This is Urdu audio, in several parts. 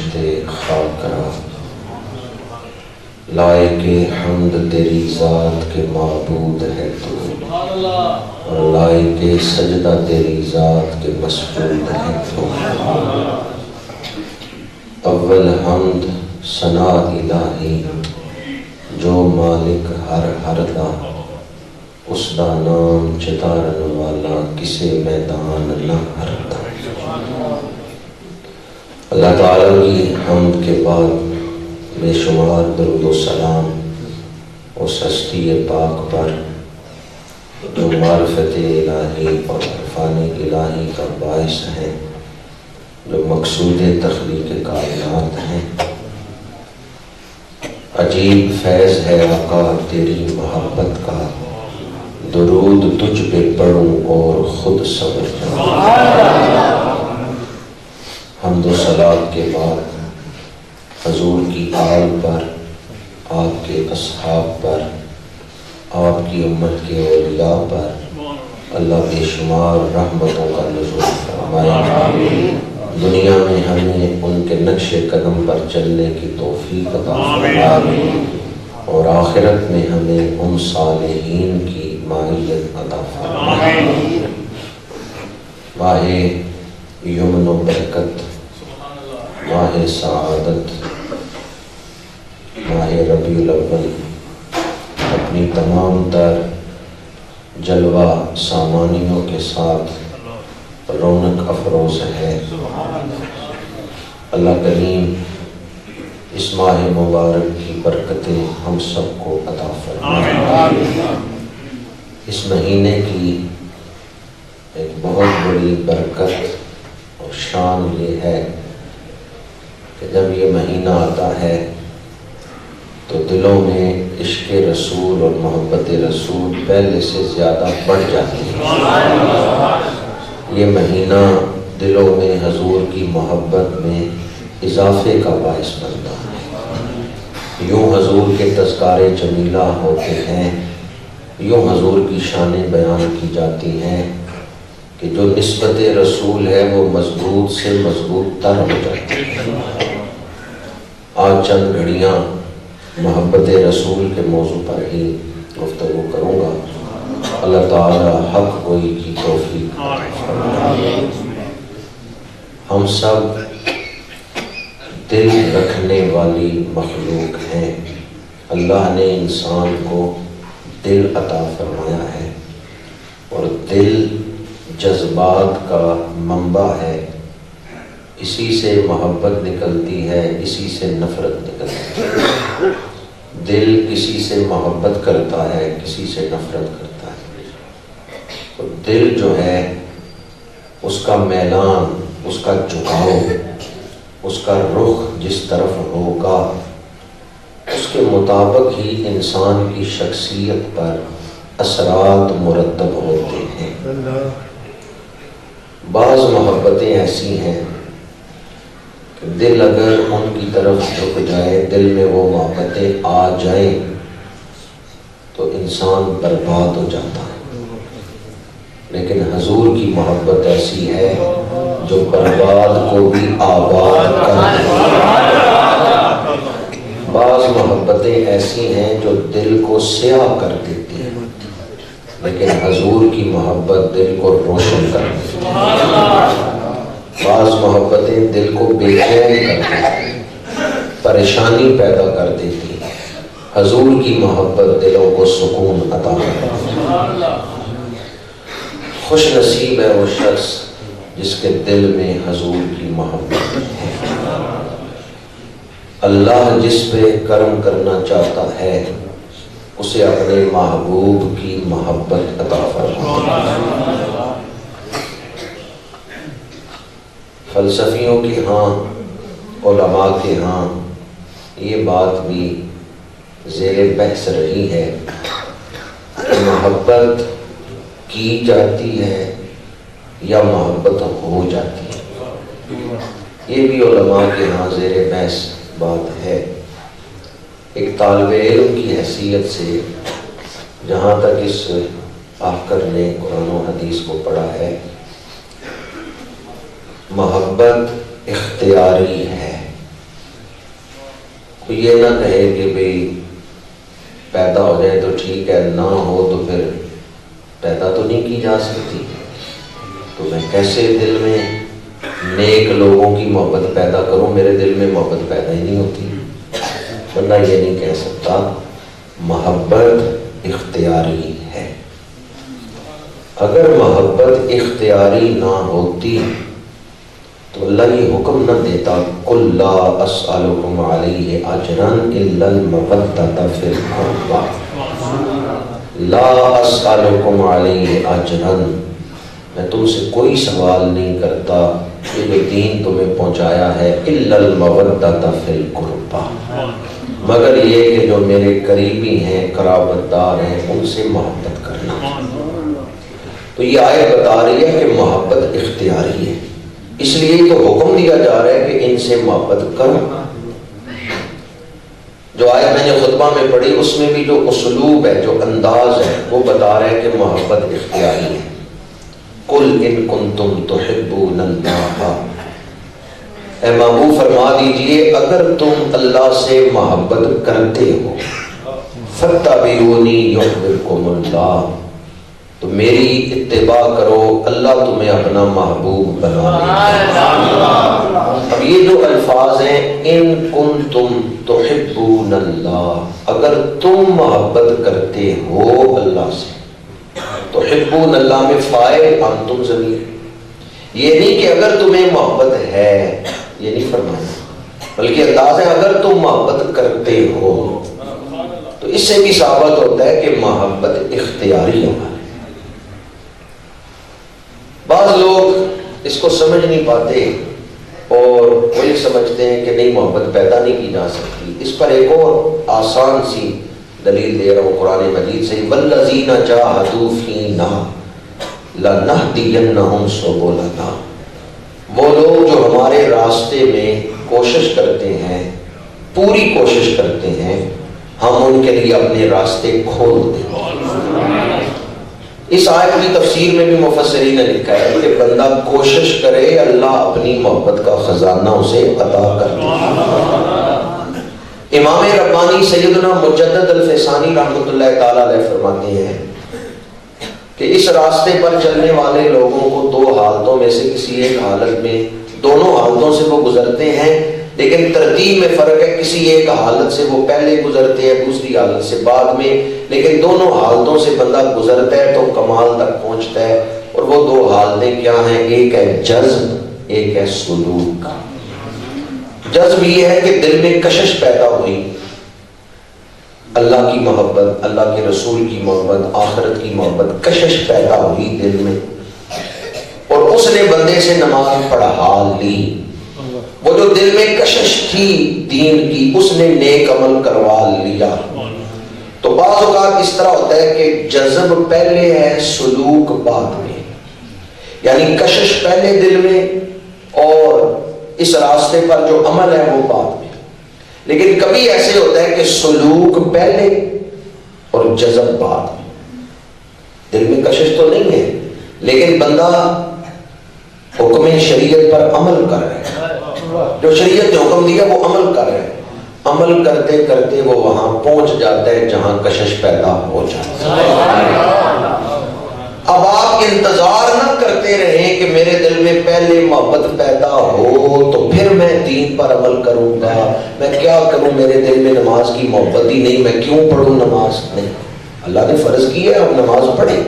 پشت خاک را، لائق حمد تیری ذات کے معبود ہے تو، اور لائق سجدہ تیری ذات کے مسجود ہے تو۔ اول حمد ثنا الہی جو مالک ہر دا، اس دا نام چتارن والا کسے میدان نہ ہردا۔ اللہ تعالیٰ کی حمد کے بعد بے شمار درود و سلام اس ہستی پاک پر جو معرفت الہی اور عرفان الہی کا باعث ہے، جو مقصود تخلیق کائنات ہیں۔ عجیب فیض ہے آقا تیری محبت کا، درود تجھ پہ پڑھوں اور خود صبر جاؤں۔ حمد و صلات کے بعد حضور کی آل پر، آپ کے اصحاب پر، آپ کی امت کے اولیاء پر اللہ بے شمار رحمتوں کا نزول فرمائے۔ دنیا میں ہمیں ان کے نقش قدم پر چلنے کی توفیق عطا فرمائے، اور آخرت میں ہمیں ان صالحین کی معیت عطا فرمائے۔ ماہ یمن و برکت، ماہ سعادت، ماہ ربیع الاول اپنی تمام تر جلوہ سامانیوں کے ساتھ رونق افروز ہے۔ اللہ کریم اس ماہ مبارک کی برکتیں ہم سب کو عطا فرمائے۔ اس مہینے کی ایک بہت بڑی برکت اور شان یہ ہے کہ جب یہ مہینہ آتا ہے تو دلوں میں عشق رسول اور محبت رسول پہلے سے زیادہ بڑھ جاتی ہے۔ یہ مہینہ دلوں میں حضور کی محبت میں اضافے کا باعث بنتا ہے۔ یوں حضور کے تذکارے جمیلہ ہوتے ہیں، یوں حضور کی شانیں بیان کی جاتی ہیں کہ جو نسبت رسول ہے وہ مضبوط سے مضبوط تر ہو جاتی ہے۔ آج چند گھڑیاں محبت رسول کے موضوع پر ہی گفتگو کروں گا۔ اللہ تعالی حق گوئی کی توفیق فرمائے۔ ہم سب دل رکھنے والی مخلوق ہیں۔ اللہ نے انسان کو دل عطا فرمایا ہے، اور دل جذبات کا منبع ہے۔ اسی سے محبت نکلتی ہے، اسی سے نفرت نکلتی ہے۔ دل کسی سے محبت کرتا ہے، کسی سے نفرت کرتا ہے۔ تو دل جو ہے اس کا میلان، اس کا جھکاؤ، اس کا رخ جس طرف ہوگا اس کے مطابق ہی انسان کی شخصیت پر اثرات مرتب ہوتے ہیں۔ بعض محبتیں ایسی ہیں کہ دل اگر ان کی طرف جھک جائے، دل میں وہ محبتیں آ جائیں تو انسان برباد ہو جاتا ہے۔ لیکن حضور کی محبت ایسی ہے جو برباد کو بھی آباد کر دیتی ہے۔ بعض محبتیں ایسی ہیں جو دل کو سیاہ کر دیتی ہیں، لیکن حضور کی محبت دل کو روشن کر دیتی ہے۔ بعض محبتیں دل کو بے چین کر دیتی ہیں، پریشانی پیدا کر دیتی ہیں۔ حضور کی محبت دلوں کو سکون عطا کرتی ہے۔ خوش نصیب ہے وہ شخص جس کے دل میں حضور کی محبت ہے۔ اللہ جس پہ کرم کرنا چاہتا ہے اسے اپنے محبوب کی محبت عطا فرماتا ہے۔ فلسفیوں کے ہاں، علماء کے ہاں یہ بات بھی زیر بحث رہی ہے کہ محبت کی جاتی ہے یا محبت ہو جاتی ہے۔ یہ بھی علماء کے ہاں زیر بحث بات ہے۔ ایک طالب علم کی حیثیت سے جہاں تک اس آخر نے قرآن و حدیث کو پڑھا ہے، محبت اختیاری ہے، تو یہ نہ کہے کہ بھئی پیدا ہو جائے تو ٹھیک ہے، نہ ہو تو پھر پیدا تو نہیں کی جا سکتی، تو میں کیسے دل میں نیک لوگوں کی محبت پیدا کروں؟ میرے دل میں محبت پیدا ہی نہیں ہوتی۔ بندہ یہ نہیں کہہ سکتا محبت اختیاری ہے۔ اگر محبت اختیاری نہ ہوتی تو اللہ یہ حکم نہ دیتا قُلْ لَا أَسْأَلُكُمْ عَلَيْهِ أَجْرًا إِلَّا الْمَوَدَّةَ فِي الْقُرْبَى، لَا أَسْأَلُكُمْ عَلَيْهِ أَجْرًا، میں تم سے کوئی سوال نہیں کرتا کہ جو دین تمہیں پہنچایا ہے إِلَّا الْمَوَدَّةَ فِي الْقُرْبَى، مگر یہ کہ جو میرے قریبی ہیں، قرابت دار ہیں، ان سے محبت کرنا۔ تو یہ آیت بتا رہی ہے کہ محبت اختیاری ہے، اس لیے تو حکم دیا جا رہا ہے کہ ان سے محبت کرو۔ جو آیت میں نے خطبہ میں پڑھی اس میں بھی جو اسلوب ہے، جو انداز ہے، وہ بتا رہا ہے کہ محبت اختیاری ہے۔ قُلْ إِن كُنتُمْ تُحِبُّونَ اللَّهَ، اے محبوب فرما دیجئے اگر تم اللہ سے محبت کرتے ہو، فَاتَّبِعُونِي يُحْبِبْكُمُ اللَّهُ، تو میری اتباع کرو، اللہ تمہیں اپنا محبوب بنا لے گا۔ اب یہ جو الفاظ ہیں ان کنتم تحبون اللہ، اگر تم محبت کرتے ہو اللہ سے، تحبون اللہ میں فاعل انتم ضمیر، یہ نہیں کہ اگر تمہیں محبت ہے، یہ نہیں فرمایا، بلکہ انداز ہے اگر تم محبت کرتے ہو، تو اس سے بھی ثابت ہوتا ہے کہ محبت اختیاری ہے۔ بعض لوگ اس کو سمجھ نہیں پاتے اور وہ یہ سمجھتے ہیں کہ نہیں محبت پیدا نہیں کی جا سکتی۔ اس پر ایک اور آسان سی دلیل دے رہا ہوں قرآن مجید سے، وَالَّذِينَ جَاهَدُوا فِينَا لَنَهْدِيَنَّهُمْ سُبُلَنَا، وہ لوگ جو ہمارے راستے میں کوشش کرتے ہیں، پوری کوشش کرتے ہیں، ہم ان کے لیے اپنے راستے کھول دیں گے۔ اس آیت کی تفسیر میں بھی مفسرین نے لکھا ہے کہ بندہ کوشش کرے، اللہ اپنی محبت کا خزانہ اسے عطا کر دے۔ امام ربانی سیدنا مجدد الفسانی رحمۃ اللہ تعالی علیہ فرماتے ہیں کہ اس راستے پر چلنے والے لوگوں کو دو حالتوں میں سے کسی ایک حالت میں، دونوں حالتوں سے وہ گزرتے ہیں، لیکن ترتیب میں فرق ہے، کسی ایک حالت سے وہ پہلے گزرتے ہیں، دوسری حالت سے بعد میں، لیکن دونوں حالتوں سے بندہ گزرتا ہے تو کمال تک پہنچتا ہے۔ اور وہ دو حالتیں کیا ہیں؟ ایک ہے جذب، ایک ہے سلوک۔ جذب یہ ہے کہ دل میں کشش پیدا ہوئی، اللہ کی محبت، اللہ کے رسول کی محبت، آخرت کی محبت، کشش پیدا ہوئی دل میں، اور اس نے بندے سے نماز پڑھا لی۔ وہ جو دل میں کشش تھی دین کی، اس نے نیک عمل کروا لیا۔ تو بعض اوقات اس طرح ہوتا ہے کہ جذب پہلے ہے، سلوک بعد میں، یعنی کشش پہلے دل میں اور اس راستے پر جو عمل ہے وہ بعد میں۔ لیکن کبھی ایسے ہوتا ہے کہ سلوک پہلے اور جذب بعد میں، دل میں کشش تو نہیں ہے لیکن بندہ حکم شریعت پر عمل کر رہا ہے، جو شریعت نے حکم دیا وہ عمل کر رہے ہیں، عمل کرتے کرتے وہ وہاں پہنچ جاتا ہے جہاں کشش پیدا ہو جاتا ہے۔ اب آپ انتظار نہ کرتے رہیں کہ میرے دل میں پہلے محبت پیدا ہو تو پھر میں دین پر عمل کروں گا، میں کیا کروں، میرے دل میں نماز کی محبت ہی نہیں، میں کیوں پڑھوں نماز؟ نہیں، اللہ نے فرض کیا ہے، اب نماز پڑھیں۔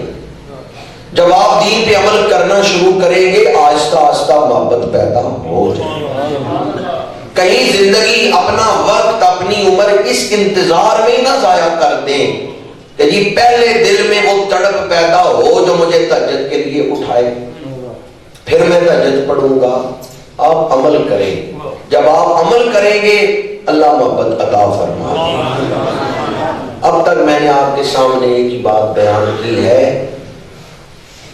جب آپ دین پہ عمل کرنا شروع کریں گے آہستہ آہستہ محبت پیدا ہو جائے گی۔ کہیں زندگی اپنا وقت، اپنی عمر اس انتظار میں نہ ضائع کر دیں کہ جی پہلے دل میں وہ تڑپ پیدا ہو جو مجھے تہجد کے لیے اٹھائے، پھر میں تہجد پڑھوں گا۔ آپ عمل کریں، جب آپ عمل کریں گے اللہ محبت عطا فرمائے گا۔ اب تک میں نے آپ کے سامنے ایک ہی بات بیان کی ہے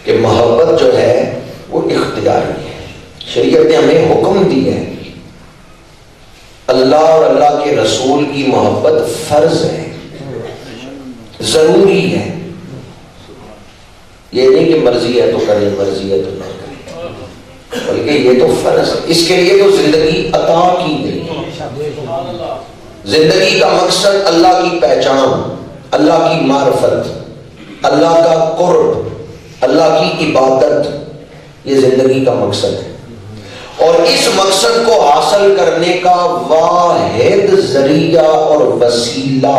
کہ محبت جو ہے وہ اختیاری ہے، شریعت نے ہمیں حکم دی ہے، اللہ اور اللہ کے رسول کی محبت فرض ہے، ضروری ہے، یہ نہیں کہ مرضی ہے تو کریں، مرضی ہے تو نہ کریں، بلکہ یہ تو فرض ہے، اس کے لیے تو زندگی عطا کی گئی ہے۔ زندگی کا مقصد اللہ کی پہچان، اللہ کی معرفت، اللہ کا قرب، اللہ کی عبادت، یہ زندگی کا مقصد ہے۔ اور اس مقصد کو حاصل کرنے کا واحد ذریعہ اور وسیلہ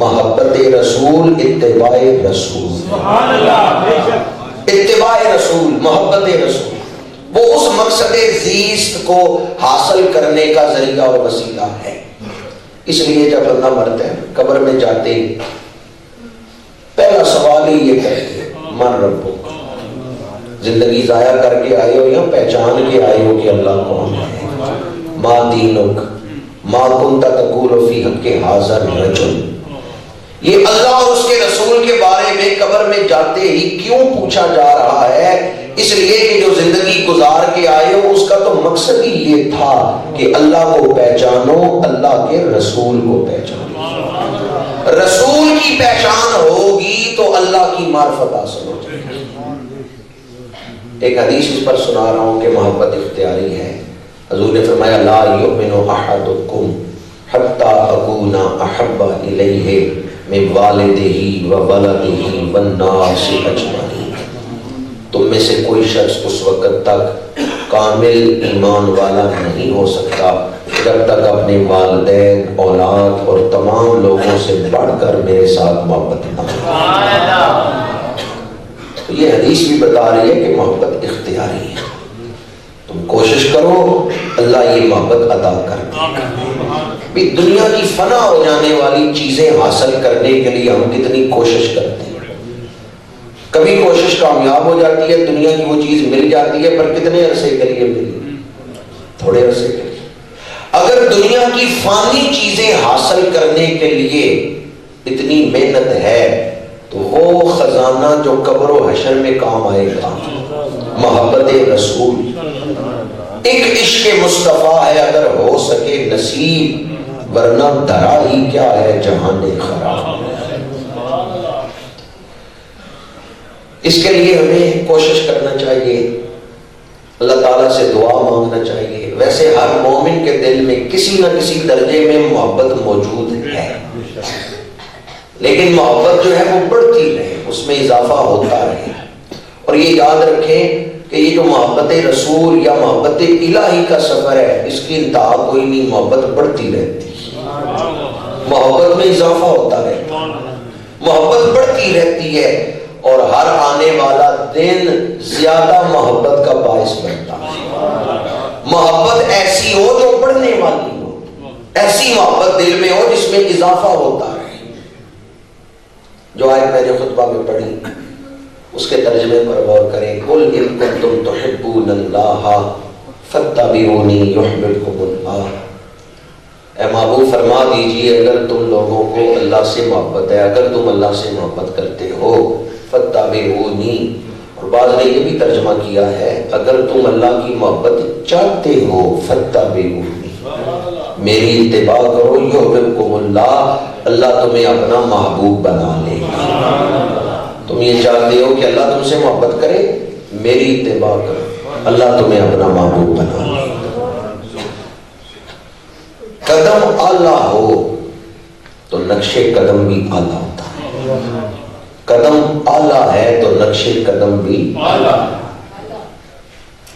محبت رسول، اتباع رسول، اتباع رسول، محبت رسول، وہ اس مقصد زیست کو حاصل کرنے کا ذریعہ اور وسیلہ ہے۔ اس لیے جب بندہ مرتا ہے قبر میں جاتے ہی پہلا سوال ہی یہ کرتے ہیں من ربک، زندگی ضائع کر کے آئے ہو یا پہچان کے آئے ہو کہ اللہ کون ہے؟ ما دینک ما کنت تقول فی حق ھذا الرجل، یہ اللہ اور اس کے رسول کے بارے میں قبر میں جاتے ہی کیوں پوچھا جا رہا ہے؟ اس لیے کہ جو زندگی گزار کے آئے ہو اس کا تو مقصد ہی یہ تھا کہ اللہ کو پہچانو، اللہ کے رسول کو پہچانو۔ رسول کی پہچان ہوگی تو اللہ کی معرفت حاصل ہو جائے گی۔ ایک حدیث اس پر سنا رہا ہوں کہ محبت اختیاری ہے۔ حضور نے فرمایا لا یؤمن احدکم حتی اکون احب الیہ من والدہ وولدہ والناس اجمعین، تم میں سے کوئی شخص اس وقت تک کامل ایمان والا نہیں ہو سکتا جب تک اپنے والدین، اولاد اور تمام لوگوں سے بڑھ کر میرے ساتھ محبت نہ ہو۔ یہ حدیث بھی بتا رہی ہے کہ محبت اختیاری ہے، تم کوشش کرو اللہ یہ محبت عطا کر دے۔ دنیا کی فنا ہو جانے والی چیزیں حاصل کرنے کے لیے ہم کتنی کوشش کرتے ہیں، کبھی کوشش کامیاب ہو جاتی ہے، دنیا کی وہ چیز مل جاتی ہے، پر کتنے عرصے کے لیے ملی؟ تھوڑے عرصے کے لیے۔ اگر دنیا کی فانی چیزیں حاصل کرنے کے لیے اتنی محنت ہے تو وہ خزانہ جو قبر و حشر میں کام آئے گا محبت رسول، ایک عشق مصطفیٰ ہے اگر ہو سکے نصیب، ورنہ دھرا ہی کیا ہے جہان خراب۔ اس کے لیے ہمیں کوشش کرنا چاہیے، اللہ تعالیٰ سے دعا مانگنا چاہیے۔ ویسے ہر مومن کے دل میں کسی نہ کسی درجے میں محبت موجود ہے، لیکن محبت جو ہے وہ بڑھتی رہے، اس میں اضافہ ہوتا رہے۔ اور یہ یاد رکھیں کہ یہ جو محبت رسول یا محبت الہی کا سفر ہے اس کی انتہا کوئی نہیں، محبت بڑھتی رہتی، محبت میں اضافہ ہوتا رہتا، محبت بڑھتی رہتی ہے، اور ہر آنے والا دن زیادہ محبت کا باعث بنتا ہے۔ محبت ایسی ہو جو بڑھنے والی ہو، ایسی محبت دل میں ہو جس میں اضافہ ہوتا رہے۔ جو آیت میں نے خطبہ میں پڑھی اس کے ترجمے پر غور کریں، قل ان کنتم تحبون اللہ فاتبعونی یحببکم اللہ، اے محبوب فرما دیجئے اگر تم لوگوں کو اللہ سے محبت ہے، اگر تم اللہ سے محبت کرتے ہو فاتبعونی، اور بعض نے یہ بھی ترجمہ کیا ہے اگر تم اللہ کی محبت چاہتے ہو فاتبعونی، میری اتباع کرو، یحببکم اللہ، اللہ تمہیں اپنا محبوب بنا لے گا۔ تم یہ چاہتے ہو کہ اللہ تم سے محبت کرے، میری اتباع کرو، اللہ تمہیں اپنا محبوب بنا لے گا۔ قدم اعلیٰ ہو تو نقش قدم بھی اعلیٰ ہوتا ہے، قدم اعلیٰ ہے تو نقش قدم بھی اعلیٰ۔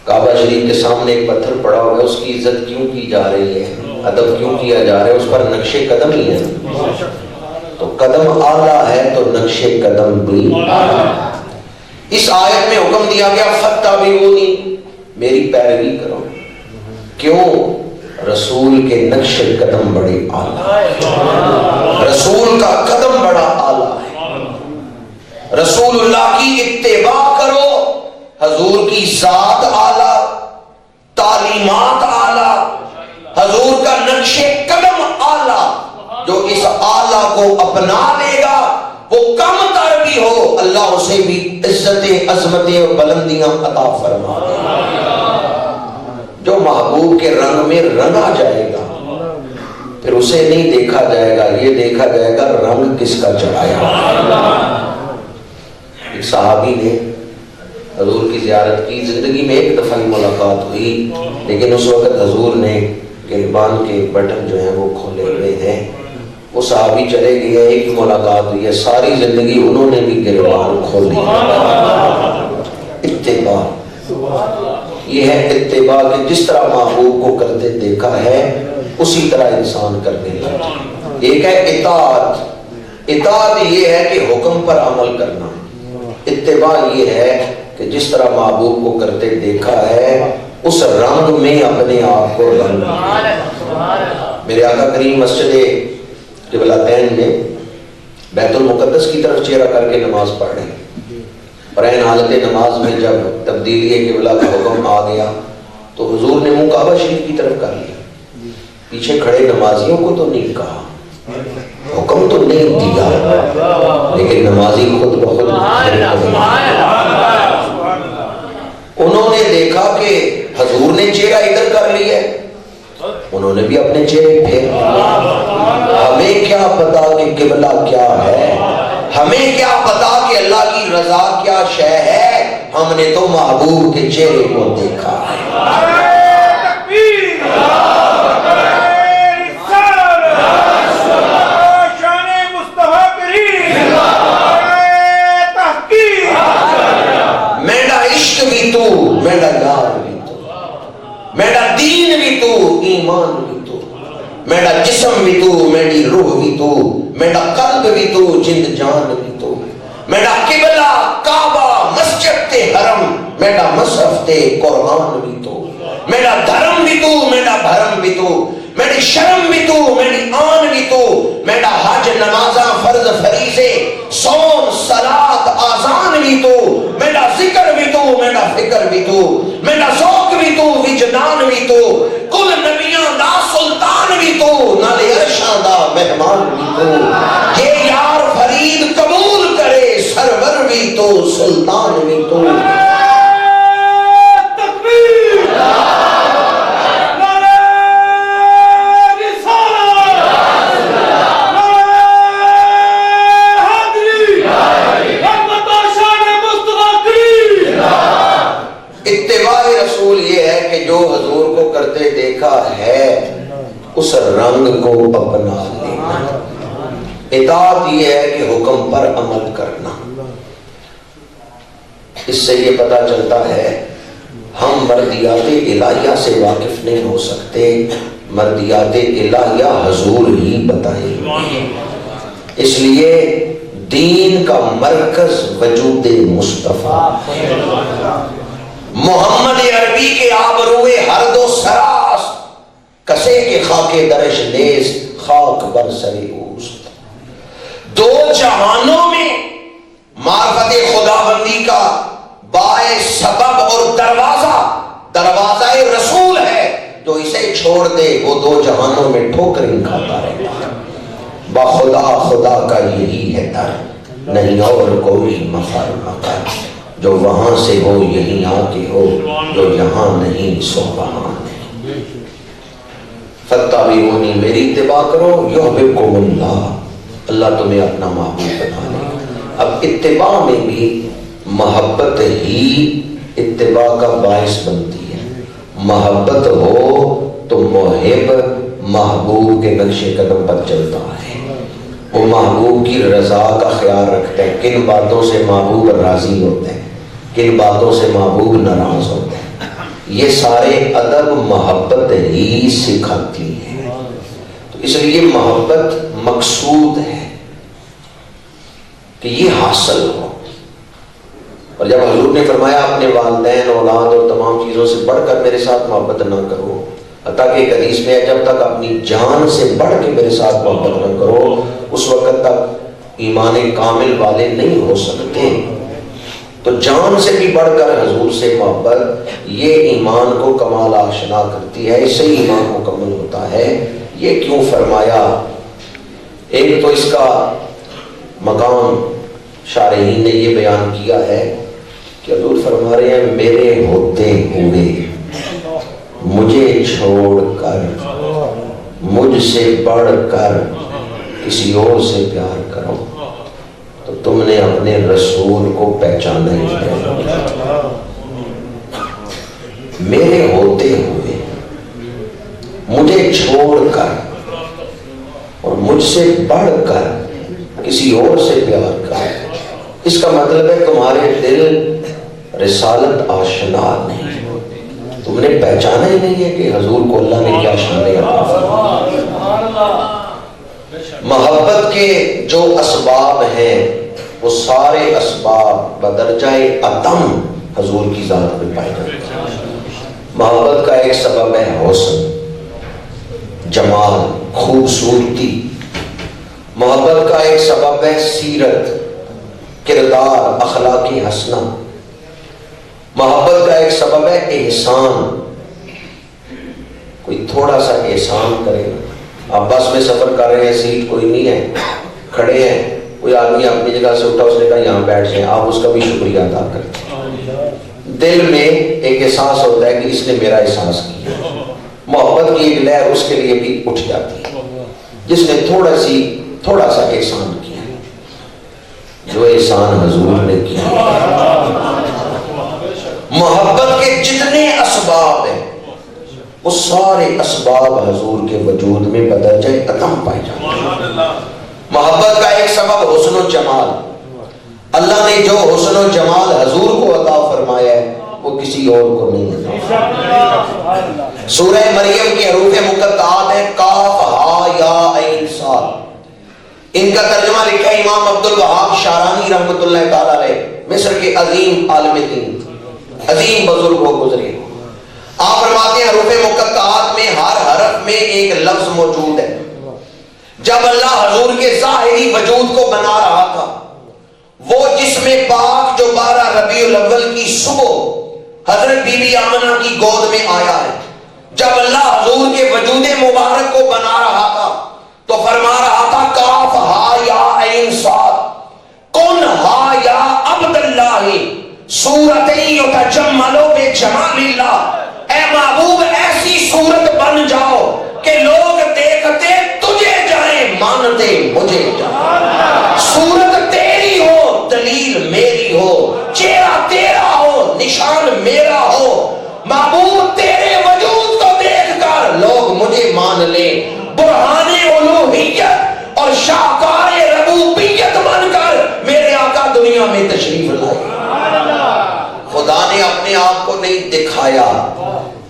کعبہ شریف کے سامنے ایک پتھر پڑا ہوا ہے، اس کی عزت کیوں کی جا رہی ہے، ادب کیوں کیا جا رہا ہے؟ اس پر نقش قدم ہی ہے، تو قدم اعلیٰ ہے تو نقش قدم بھی اعلیٰ۔ اس آیت میں حکم دیا گیا فاتبعونی، میری پیروی کرو، کیوں؟ رسول کے نقش قدم بڑے اعلیٰ، رسول کا قدم بڑا اعلیٰ ہے، رسول اللہ کی اتباع کرو، حضور کی ذات اعلیٰ، تعلیمات اعلیٰ، حضور کا نقش قدم اعلیٰ، جو اس اعلیٰ کو اپنا لے گا وہ کم تر بھی ہو اللہ اسے بھی عزتیں، عظمتیں اور بلندیاں عطا فرما دے گا۔ جو محبوب کے رنگ میں رنگا جائے گا پھر اسے نہیں دیکھا جائے گا، یہ دیکھا جائے گا رنگ کس کا چڑھایا۔ ایک صحابی نے حضور کی زیارت کی، زندگی میں ایک دفعہ ہی ملاقات ہوئی، لیکن اس وقت حضور نے گریبان کے بٹن جو ہیں وہ کھولے ہوئے ہیں. وہ صحابی چلے گئے، ایک ملاقات ہوئی ہے، ساری زندگی انہوں نے بھی گریبان کھول لیا. اتباع یہ ہے اتباع کہ جس طرح محبوب کو کرتے دیکھا ہے اسی طرح انسان کرنے لگا. ایک ہے اطاعت. اطاعت یہ ہے کہ حکم پر عمل کرنا. اتباع یہ ہے کہ جس طرح محبوب کو کرتے دیکھا ہے اس رنگ میں اپنے آپ کو رنگ. میرے آقا کریم مسجد قبلتین میں بیت المقدس کی طرف چہرہ کر کے نماز پڑھ رہے ہیں، اور این حالت نماز میں جب تبدیلی قبلہ کا حکم آ گیا تو حضور نے منہ کعبہ شریف کی طرف کر لیا. پیچھے کھڑے نمازیوں کو تو نہیں کہا، حکم تو نہیں دیا، لیکن نمازی خود بخود انہوں نے دیکھا کہ حضور نے چہرہ ادھر کر لیا، انہوں نے بھی اپنے چہرے پھیر. ہمیں کیا پتا کہ قبلہ کیا ہے، ہمیں کیا پتا کہ اللہ کی رضا کیا شے ہے، ہم نے تو محبوب کے چہرے کو دیکھا ہے. میرا عشق بھی تو، میرا یار بھی تو، میرا دین بھی تو، ایمان بھی تو، میرا جسم بھی تو، میری روح بھی تو، میرا قلب بھی تو، جند جان بھی تو، میرا قبلہ کعبہ مسجد تے حرم، میرا مصحف تے قرآن بھی تو، میرا دھرم بھی تو، میرا بھرم بھی تو، میری شرم بھی تو، میری آن بھی تو، میرا حج نمازاں فرض فریضے صوم صلاۃ آذان بھی تو، میرا ذکر بھی تو، میرا فکر بھی تو، میرا ذوق بھی تو، وجدان بھی تو، کل نبیاں دا سلطان بھی تو، نالے عرشاں دا مہمان بھی تو، یہ یار فرید قبول کرے سرور بھی تو، سلطان بھی تو. جو حضور کو کرتے دیکھا ہے اس رنگ کو اپنا لینا. اطاعت یہ ہے کہ حکم پر عمل کرنا. اس سے یہ پتہ چلتا ہے ہم مردیات الہیہ سے واقف نہیں ہو سکتے، مردیات الہیہ حضور ہی بتائیں. اس لیے دین کا مرکز وجود مصطفیٰ، محمد عربی کے آبروئے ہر دو سراس، کسے کے خاک درش نیز خاک بر سر اوست. دو جہانوں میں معرفت خداوندی کا باعث سبب اور دروازہ رسول ہے. جو اسے چھوڑ دے وہ دو جہانوں میں ٹھوکریں کھاتا رہتا. بخدا خدا کا یہی ہے در، نہیں اور کوئی مفر مکر. جو وہاں سے ہو یہیں آ کے ہو، جو یہاں نہیں سو وہاں نہیں. فاتبعونی، میری اتباع کرو، یحببکم اللہ، اللہ تمہیں اپنا محبوب بنا لے. اب اتباع میں بھی محبت ہی اتباع کا باعث بنتی ہے. محبت ہو تو محب محبوب کے نقش قدم پر چلتا ہے، وہ محبوب کی رضا کا خیال رکھتا ہے. کن باتوں سے محبوب راضی ہوتے ہیں، کن باتوں سے محبوب ناراض ہوتے ہیں، یہ سارے ادب محبت ہی سکھاتی ہے. تو اس لیے محبت مقصود ہے کہ یہ حاصل ہو. اور جب حضور نے فرمایا اپنے والدین، اولاد اور تمام چیزوں سے بڑھ کر میرے ساتھ محبت نہ کرو، حتیٰ کہ ایک حدیث میں ہے جب تک اپنی جان سے بڑھ کے میرے ساتھ محبت نہ کرو اس وقت تک ایمان کامل والے نہیں ہو سکتے. تو جان سے بھی بڑھ کر حضور سے محبت یہ ایمان کو کمال آشنا کرتی ہے، اس سے ایمان مکمل ہوتا ہے. یہ کیوں فرمایا؟ ایک تو اس کا مقام شارحین نے یہ بیان کیا ہے کہ حضور فرما رہے ہیں میرے ہوتے ہوئے مجھے چھوڑ کر مجھ سے بڑھ کر کسی اور سے پیار کرو تو تم نے اپنے رسول کو پہچانا ہی نہیں. میرے ہوتے ہوئے مجھے چھوڑ کر اور مجھ سے بڑھ کر کسی اور سے پیار کر، اس کا مطلب ہے تمہارے دل رسالت آشنا نہیں، تم نے پہچانا ہی نہیں ہے کہ حضور کو اللہ نے کیا شان عطا فرمائی۔ محبت کے جو اسباب ہیں وہ سارے اسباب بدرجہ اتم حضور کی ذات میں پائے جاتے ہیں۔ محبت کا ایک سبب ہے حسن، جمال، خوبصورتی۔ محبت کا ایک سبب ہے سیرت، کردار، اخلاق حسنہ۔ محبت کا ایک سبب ہے احسان، کوئی تھوڑا سا احسان کرے۔ آپ بس میں سفر کر رہے ہیں، سیٹ کوئی نہیں ہے، کھڑے ہیں، کوئی آدمی اپنی جگہ سے اٹھا، اس نے کہا یہاں بیٹھ جائیں، آپ اس کا بھی شکریہ ادا کرتے ہیں۔ دل میں ایک احساس ہوتا ہے کہ اس نے میرا احساس کیا۔ محبت کی ایک لہر اس کے لیے بھی اٹھ جاتی ہے جس نے تھوڑا سا احسان کیا، جو احسان حضور نے کیا۔ محبت کے جتنے اسباب ہیں وہ سارے اسباب حضور کے وجود میں بدرجہ اتم پائے جاتے ہیں۔ محبت کا ایک سبب حسن و جمال۔ اللہ نے جو حسن و جمال حضور کو عطا فرمایا ہے وہ کسی اور کو نہیں عطا۔ سورہ مریم کی حروف مقطعات ہیں کاف ہا یا عین صاد۔ ان کا ترجمہ لکھا ہے امام عبد الوہاب شارانی رحمۃ اللہ تعالی علیہ، مصر کے عظیم عالم دین، عظیم بزرگ و گزرے۔ آپ فرماتے ہیں حروف مقطعات میں ہر حرف میں ایک لفظ موجود ہے۔ جب اللہ حضور کے ظاہری وجود کو بنا رہا تھا، وہ جسم پاک جو 12 ربیع الاول کی صبح حضرت بی بی آمنہ کی گود میں آیا ہے، جب اللہ حضور کے وجود مبارک کو بنا رہا تھا تو فرما رہا تھا کاف ہا یا عین صاد کن ہا یا عبداللہ صورتیں یتجملوا بجمال اللہ۔ اے محبوب ایسی صورت بن جاؤ کہ لوگ دیکھتے تجھے جائیں، مانتے مجھے جائیں۔ صورت تیری ہو، دلیل میری ہو، چہرہ تیرا ہو، نشان میرا ہو۔ محبوب تیرے وجود کو دیکھ کر لوگ مجھے مان لیں، برہان الوہیت اور شاہکار ربوبیت بن کر میرے آقا دنیا میں تشریف لائے۔ خدا نے اپنے آپ کو نہیں دکھایا،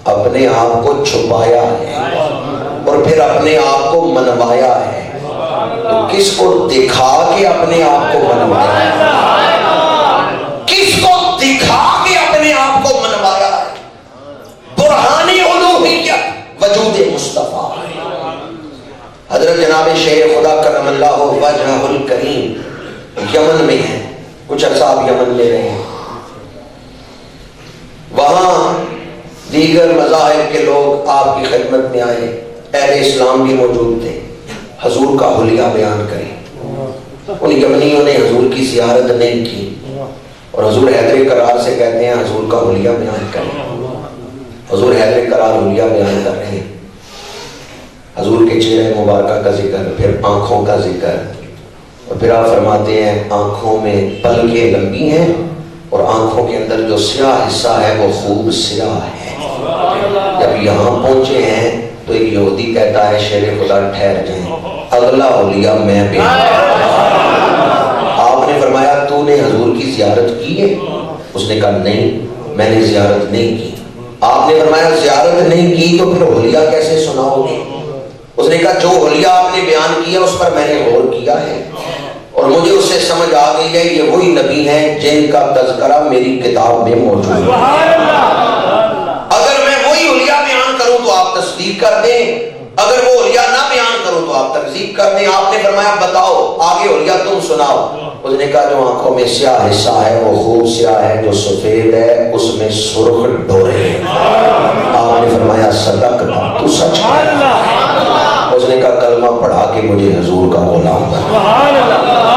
اپنے آپ کو چھپایا ہے اور پھر اپنے آپ کو منوایا ہے۔ تو کس کو دکھا کے اپنے آپ کو منوایا ہے؟ کس کو دکھا کے اپنے آپ کو منوایا ہے؟ برہان الوہیت وجود مصطفیٰ۔ حضرت جناب شیخ خدا کرم اللہ وجہہ الکریم یمن میں ہیں، کچھ عرصہ آپ یمن میں رہے ہیں۔ وہاں دیگر مذاہب کے لوگ آپ کی خدمت میں آئے، اہل اسلام بھی موجود تھے، حضور کا حلیہ بیان کریں۔ ان یمنیوں نے حضور کی زیارت نہیں کی اور حضور حیدر کرار سے کہتے ہیں حضور کا حلیہ بیان کریں۔ حضور حیدر کرار حلیہ بیان کر رہے ہیں، حضور کے چہرے مبارکہ کا ذکر، پھر آنکھوں کا ذکر، اور پھر آپ فرماتے ہیں آنکھوں میں پلکیں لمبی ہیں اور آنکھوں کے اندر جو سیاہ حصہ ہے وہ خوب سیاہ ہے۔ جب یہاں پہنچے ہیں تو ایک یہودی کہتا ہے شیر خدا ٹھہر جائیں، اگلا حلیہ میں بیان۔ آپ نے فرمایا تو نے حضور کی زیارت کی ہے؟ اس نے کہا نہیں میں نے زیارت نہیں کی۔ آپ نے فرمایا زیارت نہیں کی تو پھر حلیہ کیسے سناؤ گے؟ اس نے کہا جو حلیہ آپ نے بیان کیا اس پر میں نے غور کیا ہے اور مجھے اس سے سمجھ آ گئی ہے یہ وہی نبی ہیں جن کا تذکرہ میری کتاب میں موجود ہے۔ اگر میں وہی حلیہ بیان کروں تو آپ تصدیق کر دیں، اگر وہ حلیہ نہ بیان کروں تو آپ تکذیب کر دیں۔ آپ نے فرمایا بتاؤ آگے حلیہ تم سناؤ۔ اس نے کہا جو آنکھوں میں سیاہ حصہ ہے وہ خوب سیاہ ہے، جو سفید ہے اس میں سرخ ڈورے ہیں۔ آپ نے فرمایا صدقت تو سچ ہے۔ اس نے کہا کلمہ پڑھا کے مجھے حضور کا غلام بنا۔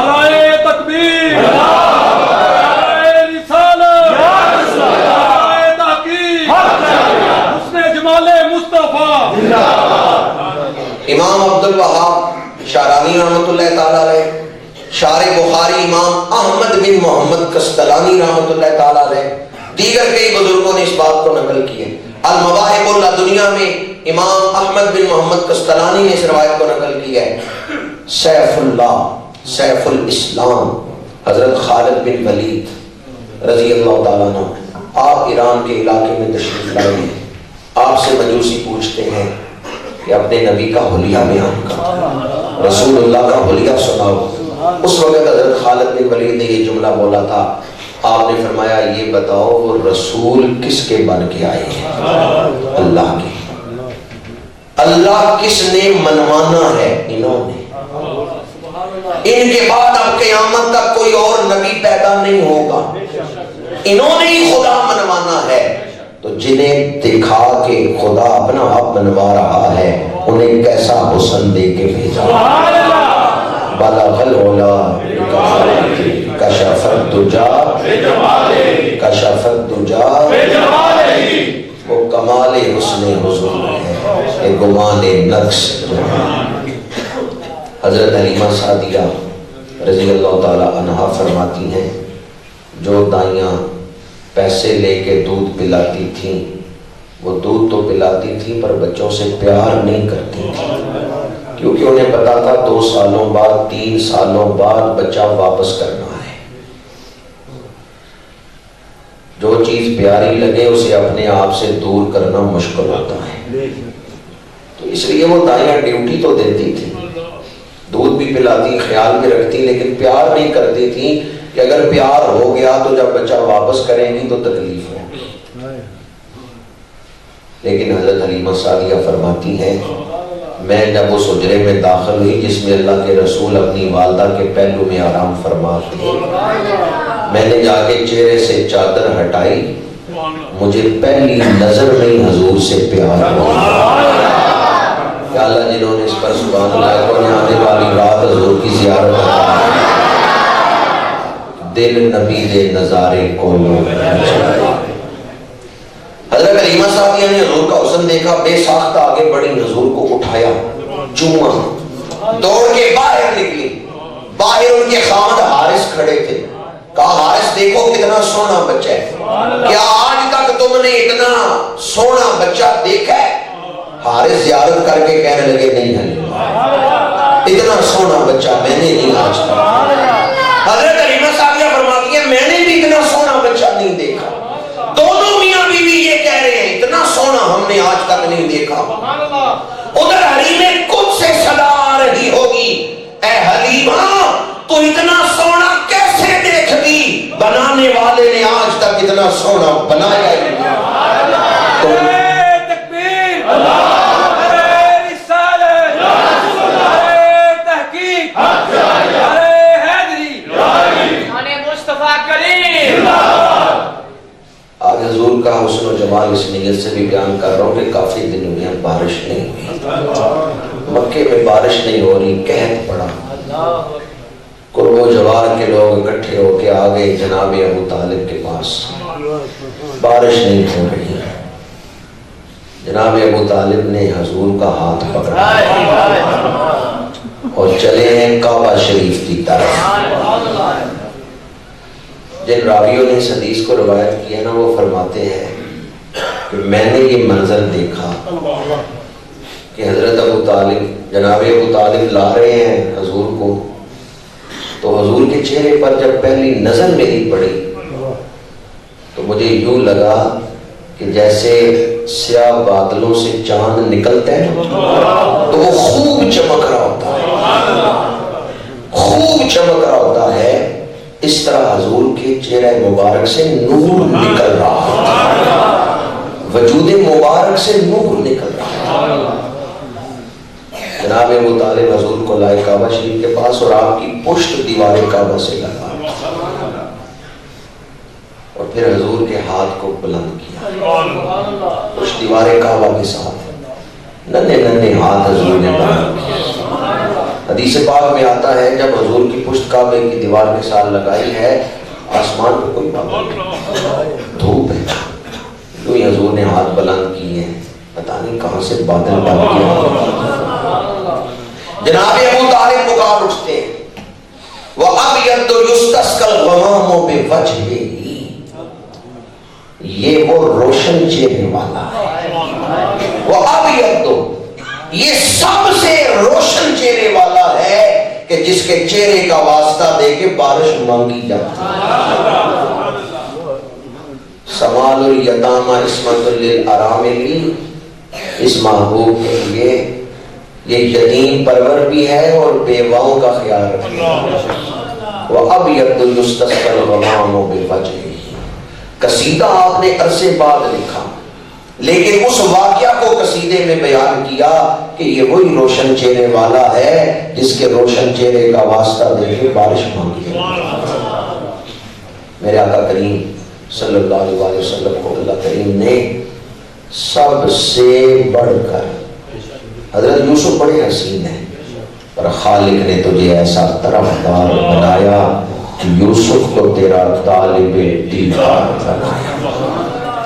نعرہ تکبیر، نعرہ رسالت، نعرہ تحقیق، حسن جمال مصطفیٰ۔ امام عبد الوہاب شارانی رحمۃ اللہ تعالیٰ علیہ، شارح بخاری امام احمد بن محمد کستلانی رحمۃ اللہ تعالیٰ علیہ، دیگر کئی بزرگوں نے اس بات کو نقل کیے۔ المواہب اللہ دنیا میں امام احمد بن محمد قسطلانی نے اس روایت کو نقل کی ہے، سیف اللہ سیف الاسلام حضرت خالد بن ولید رضی اللہ تعالیٰ عنہ، آپ ایران کے علاقے میں تشریف لائے ہیں. آپ سے مجوسی پوچھتے ہیں کہ اپنے نبی کا حلیہ بیان کرو، رسول اللہ کا حلیہ سناؤ. اس وقت حضرت خالد بن ولید نے یہ جملہ بولا تھا، آپ نے فرمایا یہ بتاؤ وہ رسول کس کے بن کے آئے ہیں؟ اللہ کے. اللہ کس نے منوانا ہے؟ انہوں نے. ان کے بعد اب قیامت تک کوئی اور نبی پیدا نہیں ہوگا، انہوں نے ہی خدا منوانا ہے. تو جنہیں دکھا کے خدا اپنا آپ منوا رہا ہے انہیں کیسا حسن دے کے بھیجا. بلغ العلا کشف الدجا کشف الدجا، وہ کمال حسن حضور ہے، یہ گمان نقص. حضرت حلیمہ سعدیہ رضی اللہ تعالی عنہا فرماتی ہیں جو دائیاں پیسے لے کے دودھ پلاتی تھیں وہ دودھ تو پلاتی تھیں پر بچوں سے پیار نہیں کرتی تھیں، کیونکہ انہیں پتا تھا 2 سالوں بعد 3 سالوں بعد بچہ واپس کرنا ہے. جو چیز پیاری لگے اسے اپنے آپ سے دور کرنا مشکل ہوتا ہے. تو اس لیے وہ دائیاں ڈیوٹی تو دیتی تھی، دودھ بھی پلاتی، خیال بھی رکھتی، لیکن پیار نہیں کرتی تھی کہ اگر پیار ہو گیا تو جب بچہ واپس کریں گی تو تکلیف ہوگی. لیکن حضرت حلیمہ سعدیہ فرماتی ہیں میں جب اس حجرے میں داخل ہوئی جس میں اللہ کے رسول اپنی والدہ کے پہلو میں آرام فرما تھے، میں نے جا کے چہرے سے چادر ہٹائی، مجھے پہلی نظر میں ہی حضور سے پیار ہوا. کہ اللہ جنہوں نے اس پر سبحان اللہ کو آنے والی رات حضور کی زیارت کرتا دل نبی دے نظارے کو حضرت حلیمہ سعدیہ نے حضور کا حسن دیکھا، بے ساختہ آگے بڑی، حضور کو اٹھایا، چوما، دوڑ کے باہر نکلی. باہر ان کے خامد حارث کھڑے تھے. کہا حارث دیکھو کتنا سونا بچہ ہے، کیا آج تک تم نے اتنا سونا بچہ دیکھا ہے؟ حارث زیارت کر کے کہنے لگے نہیں حلیمہ اتنا سونا بچہ میں نے نہیں آج تک. حضرت حلیمہ سعدیہ فرماتی ہیں میں نے بھی اتنا سونا بچہ نہیں دیکھا. دونوں میاں بیوی یہ کہہ رہے ہیں اتنا سونا ہم نے آج تک نہیں دیکھا. ادھر حلیمہ خود سے صدا آ رہی ہوگی، اے حلیمہ تو اتنا سونا کیسے دیکھ لی؟ بنانے والے نے آج تک اتنا سونا بنایا ہی نہیں. آج حضور کا حسن و جمال اس نیت سے بھی بیان کر رہا ہوں کہ کافی دنوں میں بارش نہیں ہوئی، مکے میں بارش نہیں ہو رہی، قحط پڑا. قرب و جوار کے لوگ اکٹھے ہو کے آگے جناب ابو طالب کے پاس، بارش نہیں ہو رہی. جناب ابو طالب نے حضور کا ہاتھ پکڑا اور چلے ہیں کعبہ شریف کی طرف. جن راویوں نے اس حدیث کو روایت کی ہے نا وہ فرماتے ہیں کہ میں نے یہ منظر دیکھا کہ حضرت ابو طالب جناب ابو طالب لا رہے ہیں حضور کو، تو حضور کے چہرے پر جب پہلی نظر میری پڑی تو مجھے یوں لگا کہ جیسے سیاہ بادلوں سے چاند نکلتے ہیں تو وہ خوب چمک رہا ہوتا ہے، خوب چمک رہا ہوتا ہے، اس طرح حضور کے چہرہ مبارک سے نور نکل رہا ہے، وجود مبارک سے نور نکل رہا ہے. جناب ابو طالب حضور کو لائے کعبہ شریف کے پاس اور آپ کی پشت دیوار کعبہ سے لگا اور پھر حضور کے ہاتھ کو بلند کیا، پشت دیوار کعبہ کے ساتھ ننھے ننھے ہاتھ حضور نے بلند کیا. حدیث پاک میں آتا ہے جب حضور کی پشت کعبے کی دیوار کے ساتھ لگائی ہے آسمان پہ کوئی بادل نہیں، دھوپ ہے، تو حضور نے ہاتھ بلند کیے ہیں، پتہ نہیں کہاں سے بادل بن گیا. جناب ابو طالب پکار اٹھتے ہیں وَأَبْيَضُ يُسْتَسْقَى الْغَمَامُ بِوَجْهِهِ، یہ وہ روشن چہرے والا ہے، وہ ابیض، یہ سب سے روشن چہرے والا ہے کہ جس کے چہرے کا واسطہ دے کے بارش مانگی جاتی ہے۔ سمال الیتامى عصمۃ للارامل، اس محبوب کے لیے یہ یتیم پرور بھی ہے اور بیواؤں کا خیال رکھتا ہے۔ وَأَبْيَضُ يُسْتَسْقَى الْغَمَامُ بِوَجْهِهِ، قصیدہ آپ نے عرصے بعد لکھا، لیکن اس واقعہ کو قصیدے میں بیان کیا کہ یہ وہی روشن چہرے والا ہے جس کے روشن چہرے کا واسطہ دے کے بارش مانگی ہے۔ میرے آقا کریم صلی اللہ علیہ وسلم کو اللہ کریم نے سب سے بڑھ کر، حضرت یوسف بڑے حسین ہیں پر خالق نے تجھے ایسا طرفدار بنایا کہ یوسف کو تیرا طالب دیدار بنایا۔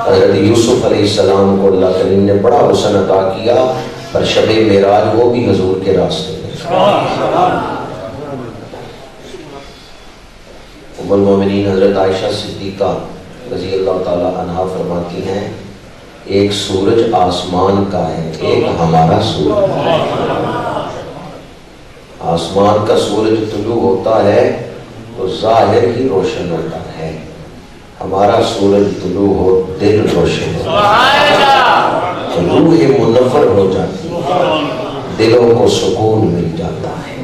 حضرت یوسف علیہ السلام کو اللہ کریم نے بڑا حسن عطا کیا، پر شب معراج وہ بھی حضور کے راستے میں۔ ام المومنین حضرت عائشہ صدیقہ رضی اللہ تعالی عنہا فرماتی ہیں ایک سورج آسمان کا ہے، ایک ہمارا سورج ہے۔ آسمان کا سورج طلوع ہوتا ہے تو ظاہر ہی روشن ہوتا ہے، ہمارا سورج طلوع ہو دل روشن ہوتا ہے، روح منور ہو جاتی ہے، دلوں کو سکون مل جاتا ہے۔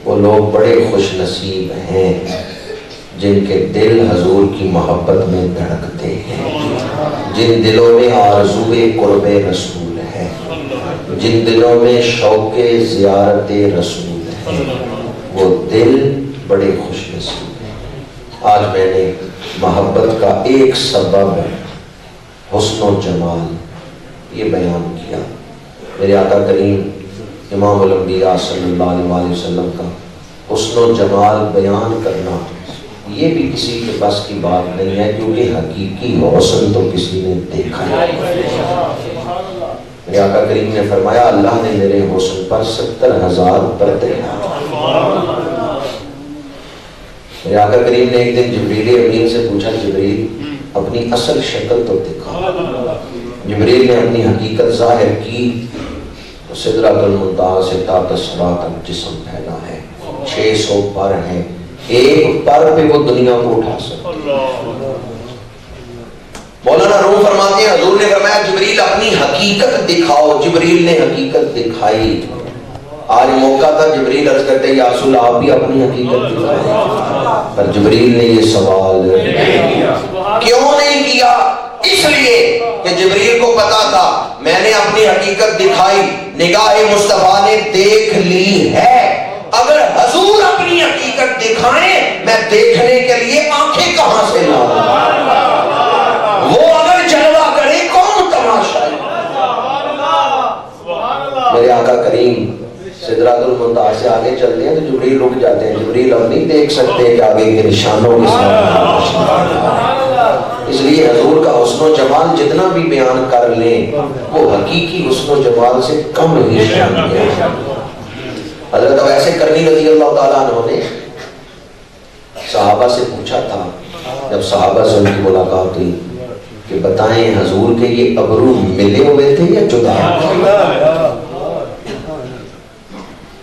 وہ لوگ بڑے خوش نصیب ہیں جن کے دل حضور کی محبت میں دھڑکتے ہیں، جن دلوں میں آرزوئے قرب رسول ہے، جن دلوں میں شوق زیارت رسول ہے، وہ دل بڑے خوش نصیب ہیں۔ آج میں نے محبت کا ایک سبب حسن و جمال یہ بیان کیا۔ میرے آقا کریم امام الانبیاء صلی اللہ علیہ وسلم کا حسن و جمال بیان کرنا یہ بھی کسی کے بس کی بات نہیں ہے، کیونکہ حقیقی حسن تو کسی نے دیکھا ہے۔ میرے آقا کریم نے فرمایا اللہ نے میرے حسن پر 70,000 پردے ڈالے۔ میرے آقا کریم نے ایک دن جبریل امین سے پوچھا جبریل اپنی اصل شکل تو دکھا۔ جبریل نے اپنی حقیقت ظاہر کی تو سدرۃ المنتہا سے تا الصراط تک جسم پھیلا ہے، 600 پر ہیں، ایک پر پہ وہ دنیا کو اٹھا سکتے۔ مولانا روم فرماتے ہیں حضور نے فرمایا جبریل اپنی حقیقت دکھاؤ، جبریل نے حقیقت دکھائی۔ آج موقع تھا جبریل عرض کرتے یا رسول آپ بھی اپنی حقیقت دکھائیں، پر جبریل نے یہ سوال کیوں نہیں کیا؟ اس لیے کہ جبریل کو پتا تھا میں نے اپنی حقیقت دکھائی، نگاہ مصطفیٰ نے دیکھ لی ہے، اگر حضور اپنی حقیقت دکھائیں میں دیکھنے کے لیے آنکھیں کہاں سے لاؤں؟ وہ اگر جلوہ کرے کون تماشا ہے؟ میرے آقا کریم سدرۃ المنتہا سے آگے چلتے ہیں تو جبریل رک جاتے ہیں، جبریل اب نہیں دیکھ سکتے کہ آگے کے نشانوں کے ساتھ، اس لیے حضور کا حسن و جمال جتنا بھی بیان کر لیں وہ حقیقی حسن و جمال سے کم ہی شان ہے۔ حضرت ویسے کرنی رضی اللہ تعالیٰ عنہ نے صحابہ سے پوچھا تھا جب صحابہ سے ان کی ملاقات ہوئی کہ بتائیں حضور کے یہ ابرو ملے ہوئے تھے یا جدا؟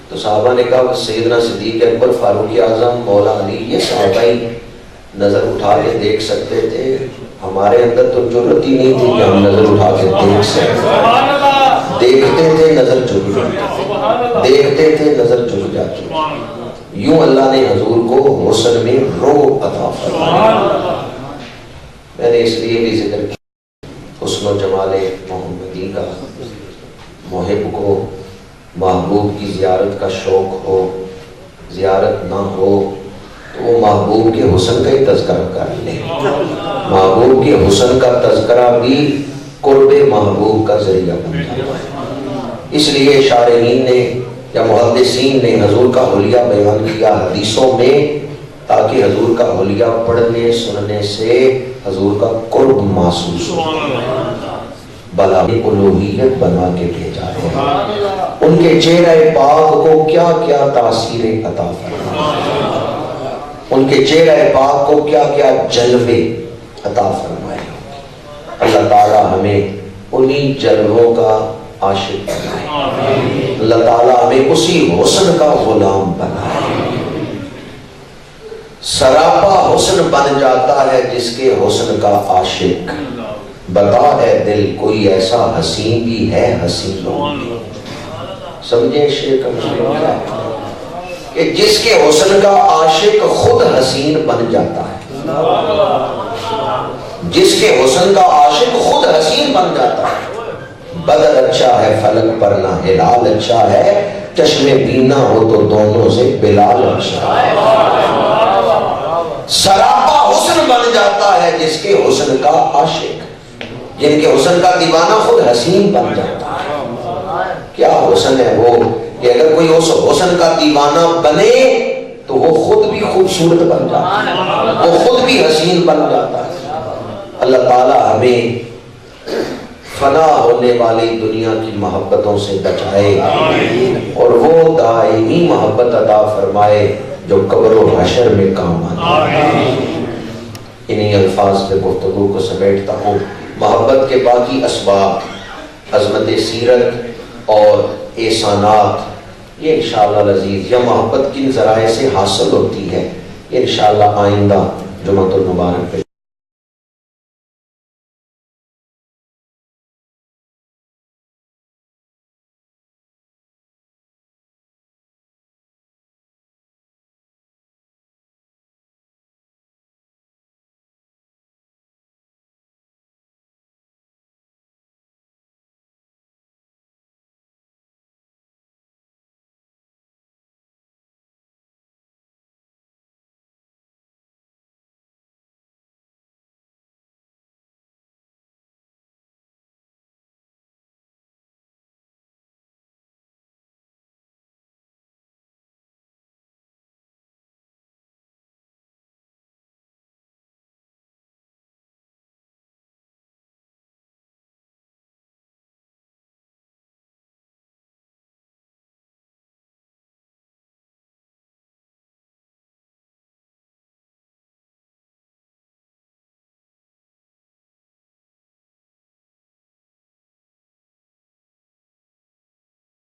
تو صحابہ نے کہا سیدنا صدیق اکبر، فاروق اعظم، مولا علی یہ صحابہ ہی نظر اٹھا کے دیکھ سکتے تھے، ہمارے اندر تو جرأت ہی نہیں تھی کہ ہم نظر اٹھا کے دیکھ سکتے۔ دیکھتے تھے نظر جھک جاتی، دیکھتے تھے نظر جھک جاتی۔ یوں اللہ نے حضور کو حسن میں روح عطا فرمایا۔ میں نے اس لیے بھی ذکر کیا حسن و جمال محمدی کا، محب کو محبوب کی زیارت کا شوق ہو، زیارت نہ ہو تو وہ محبوب کے حسن کا ہی تذکرہ کر لے۔ محبوب کے حسن کا تذکرہ بھی قرب محبوب کا ذریعہ بن جاتا ہے۔ اس لیے شارحین نے یا محدثین نے حضور کا حلیہ بیان کیا حدیثوں میں، تاکہ حضور کا حلیہ پڑھنے سننے سے حضور کا قرب محسوس ہو، بلاغی الوہیت بنا کے بھیجا ہے۔ ان کے چہرہ پاک کو کیا کیا تاثیر عطا فرمائے، ان کے چہرہ پاک کو کیا کیا جلوے عطا فرمائے۔ اللہ تعالی ہمیں انہی جلووں کا عاشق بنائے، اللہ تعالیٰ ہمیں اسی حسن کا غلام بنائے۔ سراپا حسن بن جاتا ہے جس کے حسن کا عاشق، بتا ہے دل کوئی ایسا حسین بھی ہے حسینوں میں۔ سمجھے شیخ کا مطلب کیا ہے؟ کہ جس کے حسن کا عاشق خود حسین بن جاتا ہے، جس کے حسن کا عاشق خود حسین بن جاتا ہے۔ بدر اچھا ہے فلک پر نہ ہلال اچھا ہے، چشم بینا ہو تو دونوں سے بلال اچھا ہے۔ سراپا حسن بن جاتا ہے جس کے حسن کا عاشق، جن کے حسن کا دیوانہ خود حسین بن جاتا ہے۔ کیا حسن ہے وہ کہ اگر کوئی اس حسن کا دیوانہ بنے تو وہ خود بھی خوبصورت بن جاتا ہے، وہ خود بھی حسین بن جاتا ہے۔ اللہ تعالیٰ ہمیں فنا ہونے والی دنیا کی محبتوں سے بچائے اور وہ دائمی محبت عطا فرمائے جو قبر و حشر میں کام آئے۔ انہی الفاظ پہ گفتگو کو سمیٹتا ہوں۔ محبت کے باقی اسباب، عظمت سیرت اور احسانات، یہ انشاءاللہ العزیز یا محبت کن ذرائع سے حاصل ہوتی ہے، یہ انشاءاللہ آئندہ جمعۃ المبارک پہ